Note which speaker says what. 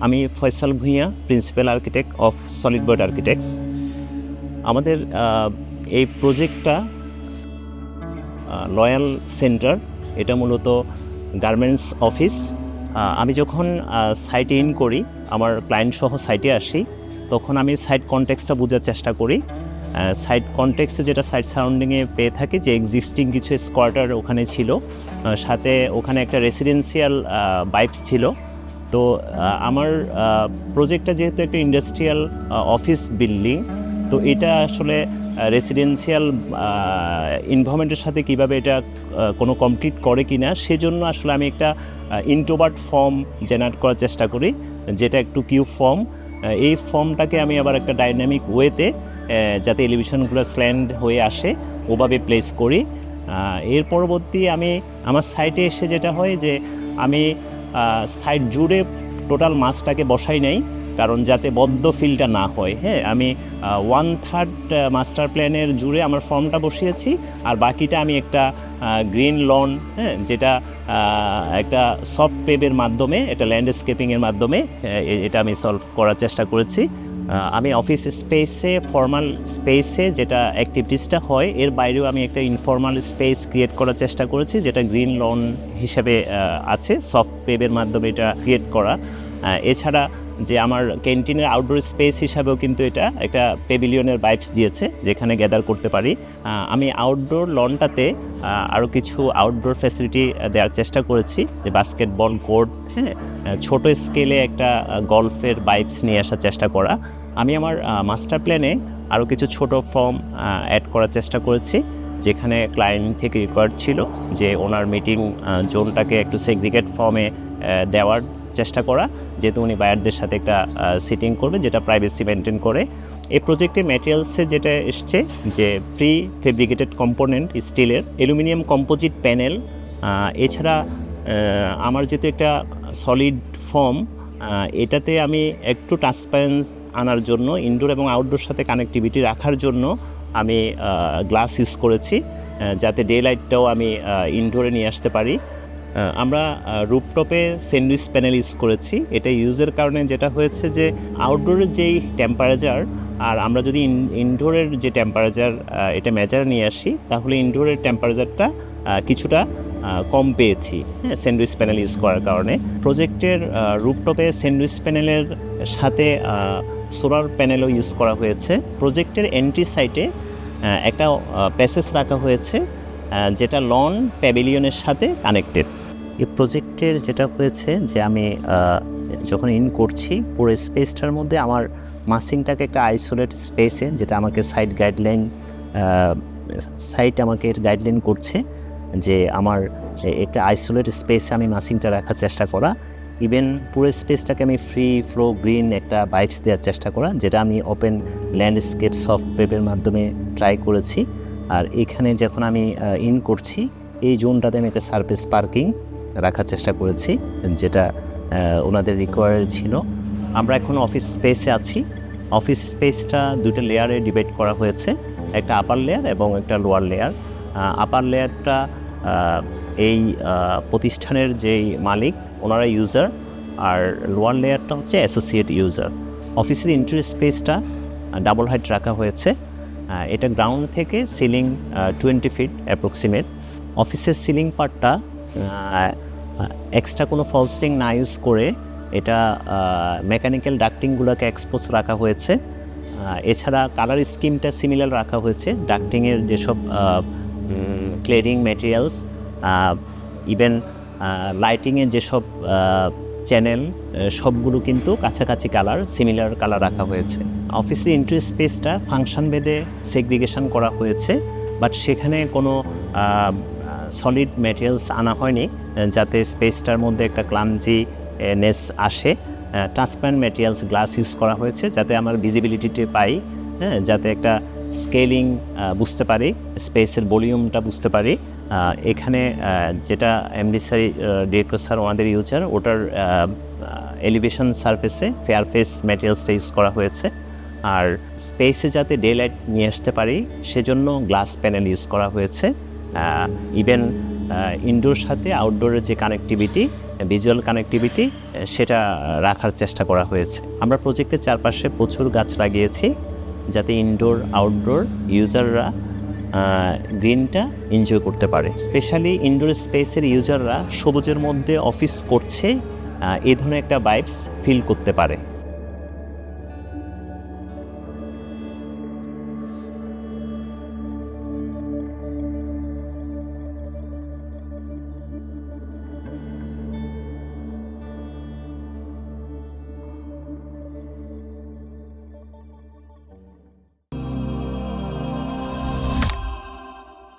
Speaker 1: আমি Faisal Bhuiyan, principal architect of Solid Void Architects. আমাদের এই প্রজেক্টটা লয়াল সেন্টার, এটা মূলত গার্মেন্টস অফিস। আমি যখন সাইটে ইন করি, আমার ক্লায়েন্ট সহ সাইটে আসি, তখন আমি সাইট কনটেক্সটটা বোঝার চেষ্টা করি। সাইট কনটেক্সটে যেটা সাইট সারাউন্ডিংয়ে পেয়ে থাকি যে এক্সিস্টিং কিছু স্কোয়াটার ওখানে ছিল, সাথে ওখানে একটা রেসিডেন্সিয়াল ভাইবস ছিল। তো আমার প্রজেক্টটা যেহেতু একটা ইন্ডাস্ট্রিয়াল অফিস বিল্ডিং, তো এটা আসলে রেসিডেন্সিয়াল এনভায়রনমেন্টের সাথে কীভাবে এটা কোনো কমপ্লিট করে কি না, সেজন্য আসলে আমি একটা ইন্ট্রোভার্ট ফর্ম জেনারেট করার চেষ্টা করি, যেটা একটু কিউব ফর্ম। এই ফর্মটাকে আমি আবার একটা ডাইনামিক ওয়েতে, যাতে এলিভেশনগুলো স্ল্যান্ড হয়ে আসে, ওভাবে প্লেস করি। এর পরবর্তী আমি আমার সাইটে এসে যেটা হয় যে আমি সাইট জুড়ে টোটাল মাছটাকে বসাই নাই, কারণ যাতে বদ্ধ ফিলটা না হয়। হ্যাঁ, আমি 1/3 মাস্টার প্ল্যানের জুড়ে আমার ফর্মটা বসিয়েছি, আর বাকিটা আমি একটা গ্রিন লন, হ্যাঁ, যেটা একটা সফট পেভের মাধ্যমে, এটা ল্যান্ডস্কেপিংয়ের মাধ্যমে এটা আমি সলভ করার চেষ্টা করেছি। আমি অফিস স্পেসে, ফর্মাল স্পেসে যেটা অ্যাক্টিভিটিসটা হয়, এর বাইরেও আমি একটা ইনফর্মাল স্পেস ক্রিয়েট করার চেষ্টা করেছি, যেটা গ্রিন লন হিসেবে আছে, সফট পেভের মাধ্যমে এটা ক্রিয়েট করা। এছাড়া যে আমার ক্যান্টিনের আউটডোর স্পেস হিসাবেও কিন্তু এটা একটা পেভিলিয়নের ভাইবস দিয়েছে, যেখানে গ্যাদার করতে পারি। আমি আউটডোর লনটাতে আরও কিছু আউটডোর ফ্যাসিলিটি দেওয়ার চেষ্টা করেছি, যে বাস্কেটবল কোর্ট, হ্যাঁ, ছোটো স্কেলে একটা গলফের ভাইবস নিয়ে আসার চেষ্টা করা। আমি আমার মাস্টার প্ল্যানে আরও কিছু ছোট ফর্ম অ্যাড করার চেষ্টা করেছি, যেখানে ক্লায়েন্ট থেকে রিকোয়ার্ড ছিল যে ওনার মিটিং জোনটাকে একটু সেগ্রিগেট ফর্মে দেওয়ার চেষ্টা করা, যেহেতু উনি বায়ারদের সাথে একটা সিটিং করবে, যেটা প্রাইভেসি মেনটেন করে। এই প্রজেক্টের ম্যাটেরিয়ালসে যেটা এসছে যে প্রি ফেব্রিকেটেড কম্পোনেন্ট স্টিলের, অ্যালুমিনিয়াম কম্পোজিট প্যানেল। এছাড়া আমার যেহেতু একটা সলিড ফর্ম, এটাতে আমি একটু ট্রান্সপারেন্স আনার জন্য, ইনডোর এবং আউটডোর সাথে কানেক্টিভিটি রাখার জন্য আমি গ্লাস ইউজ করেছি, যাতে ডে লাইটটাও আমি ইনডোরে নিয়ে আসতে পারি। আমরা রুফটপে স্যান্ডউইচ প্যানেল ইউজ করেছি। এটা ইউজের কারণে যেটা হয়েছে যে আউটডোরের যেই টেম্পারেচার আর আমরা যদি ইনডোরের যে টেম্পারেচার এটা মেজার নিয়ে আসি, তাহলে ইনডোরের টেম্পারেচারটা কিছুটা কম পেয়েছি, হ্যাঁ, স্যান্ডউইচ প্যানেল ইউজ করার কারণে। প্রজেক্টের রুফটপে স্যান্ডউইচ প্যানেলের সাথে সোলার প্যানেলও ইউজ করা হয়েছে। প্রজেক্টের এন্ট্রি সাইটে একটা প্যাসেজ রাখা হয়েছে, যেটা লন প্যাভিলিয়নের সাথে কানেক্টেড। এই প্রজেক্টের যেটা হয়েছে যে আমি যখন ইন করছি, পুরো স্পেসটার মধ্যে আমার মাসিংটাকে একটা আইসোলেট স্পেসে, যেটা আমাকে সাইট আমাকে গাইডলাইন করছে যে আমার একটা আইসোলেট স্পেসে আমি মাসিংটা রাখার চেষ্টা করা। ইভেন পুরো স্পেসটাকে আমি ফ্রি ফ্লো গ্রিন একটা ভাইবস দেওয়ার চেষ্টা করা, যেটা আমি ওপেন ল্যান্ডস্কেপ সফটওয়্যারের মাধ্যমে ট্রাই করেছি। আর এখানে যখন আমি ইন করছি, এই জোনটাতে আমি একটা সারফেস পার্কিং রাখার চেষ্টা করেছি, যেটা ওনাদের রিকোয়ার্ড ছিল। আমরা এখন অফিস স্পেসে আছি। অফিস স্পেসটা দুটো লেয়ারে ডিভাইড করা হয়েছে, একটা আপার লেয়ার এবং একটা লোয়ার লেয়ার। আপার লেয়ারটা এই প্রতিষ্ঠানের যেই মালিক, ওনারা ইউজার, আর লোয়ার লেয়ারটা হচ্ছে অ্যাসোসিয়েট ইউজার। অফিসের ইন্টার স্পেসটা ডাবল হাইট রাখা হয়েছে। এটা গ্রাউন্ড থেকে সিলিং 20 ফিট অ্যাপ্রক্সিমেট। অফিসের সিলিং পার্টটা এক্সট্রা কোনো ফলস্টিং না ইউজ করে এটা মেকানিক্যাল ডাক্টিংগুলোকে এক্সপোজ রাখা হয়েছে। এছাড়া কালার স্কিমটা সিমিলার রাখা হয়েছে। ডাক্টিংয়ের যেসব ক্লেডিং ম্যাটেরিয়ালস, ইভেন লাইটিংয়ের যেসব চ্যানেল, সবগুলো কিন্তু কাছাকাছি কালার, সিমিলার কালার রাখা হয়েছে। অফিসের এন্ট্রি স্পেসটা ফাংশন ভেদে সেগ্রিগেশন করা হয়েছে, বাট সেখানে কোনো সলিড ম্যাটেরিয়ালস আনা হয়নি, যাতে স্পেসটার মধ্যে একটা ক্লামজিনেস আসে। ট্রান্সপারেন্ট ম্যাটেরিয়ালস গ্লাস ইউজ করা হয়েছে, যাতে আমার ভিজিবিলিটিতে পাই, হ্যাঁ, যাতে একটা স্কেলিং বুঝতে পারি, স্পেসের ভলিউমটা বুঝতে পারি। এখানে যেটা এমডি স্যার, ডিরেক্টর স্যার ওনাদের ইউজার, ওটার এলিভেশন সারফেসে ফেয়ারফেস ম্যাটেরিয়ালসটা ইউজ করা হয়েছে। আর স্পেসে যাতে ডে লাইট নিয়ে আসতে পারি, সেজন্য গ্লাস প্যানেল ইউজ করা হয়েছে। ইভেন ইনডোর সাথে আউটডোরের যে কানেক্টিভিটি, ভিজুয়াল কানেক্টিভিটি সেটা রাখার চেষ্টা করা হয়েছে। আমরা প্রজেক্টের চারপাশে প্রচুর গাছ লাগিয়েছি যাতে ইনডোর আউটডোর ইউজাররা গ্রিনটা এনজয় করতে পারে। স্পেশালি ইনডোর স্পেসের ইউজাররা সবুজের মধ্যে অফিস করছে এই ধরনের একটা ভাইবস ফিল করতে পারে।